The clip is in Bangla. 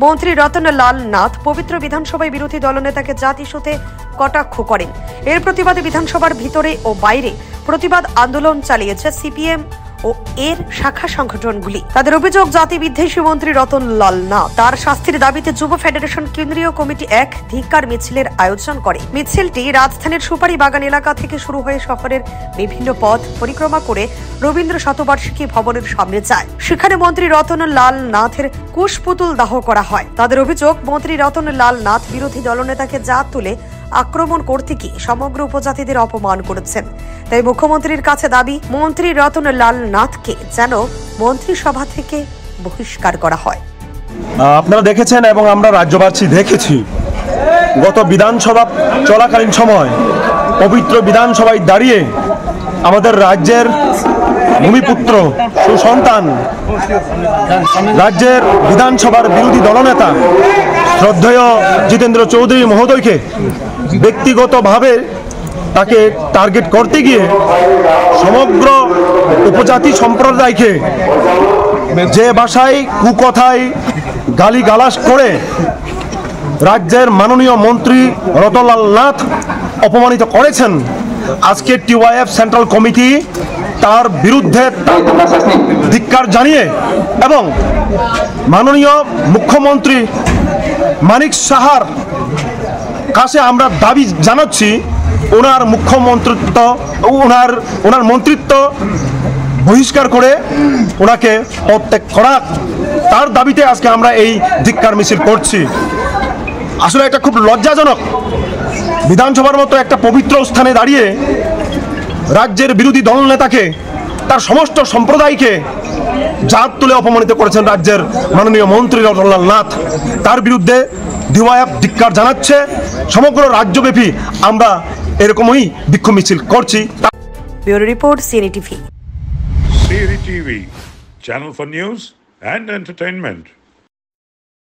মন্ত্রী রতনলাল নাথ পবিত্র বিধানসভায় বিরোধী দলনেতাকে জাত ইস্যুতে কটাক্ষ করেন। এর প্রতিবাদে বিধানসভার ভিতরে ও বাইরে প্রতিবাদ আন্দোলন চালিয়েছে সিপিএম ও এর শাখা সংগঠনগুলি। তাদের অভিযোগ, জাতি বিদ্বেষী মন্ত্রী রতনলাল নাথ তার শাস্তির দাবিতে যুব ফেডারেশন কেন্দ্রীয় কমিটি এক ধিক্কার মিছিলের আয়োজন করে। মিছিলটি রাজধানীর সুপারি বাগান এলাকা থেকে শুরু হয়ে শহরের বিভিন্ন পথ পরিক্রমা করে রবীন্দ্র শতবার্ষিকী ভবনের সামনে যায়। সেখানে মন্ত্রী রতনলাল নাথের কুশপুতুল দাহ করা হয়। তাদের অভিযোগ, মন্ত্রী রতনলাল নাথ বিরোধী দলনেতাকে জাত তুলে আক্রমণ করতে গিয়ে সমগ্র উপজাতিদের অপমান করেছেন। তাই মুখ্যমন্ত্রীর কাছে দাবি, মন্ত্রী রতনলাল নাথকে যেন মন্ত্রিসভা থেকে বহিষ্কার করা হয়। আপনারা দেখেছেন এবং আমরা রাজ্যবাসী দেখেছি, গত বিধানসভা চলাকালীন সময় পবিত্র বিধানসভায় দাঁড়িয়ে আমাদের রাজ্যের ভূমিপুত্র সুসন্তান, রাজ্যের বিধানসভার বিরোধী দলনেতা শ্রদ্ধেয় জিতেন্দ্র চৌধুরী মহোদয়কে ব্যক্তিগতভাবে তাকে টার্গেট করতে গিয়ে সমগ্র উপজাতি সম্প্রদায়কে যে ভাষায় কুকথায় গালিগালাজ করে রাজ্যের মাননীয় মন্ত্রী রতনলাল নাথ অপমানিত করেছেন। আজকে টিওয়াইএফ সেন্ট্রাল কমিটি তার বিরুদ্ধে ধিক্কার জানিয়ে এবং মাননীয় মুখ্যমন্ত্রী মানিক সাহার কাছে আমরা দাবি জানাচ্ছি, ওনার মুখ্যমন্ত্রিত্ব ওনার মন্ত্রিত্ব বহিষ্কার করে ওনাকে পদত্যাগ করা, তার দাবিতে আজকে আমরা এই ধিক্কার মিছিল করছি। আসলে এটা খুব লজ্জাজনক, বিধানসভার মতো একটা পবিত্র স্থানে দাঁড়িয়ে রাজ্যের বিরোধী দলনেতাকে, তার সমস্ত সম্প্রদায়কে জাত তুলে অপমানিত করেছেন রাজ্যের মাননীয় মন্ত্রী রতনলাল নাথ। তার বিরুদ্ধে ডিওয়াইএফ ধিক্কার জানাচ্ছে। সমগ্র রাজ্যব্যাপী আমরা এরকমই বিক্ষোভ মিছিল করছি। Bureau report, CNE TV. CNE TV, channel for news and entertainment.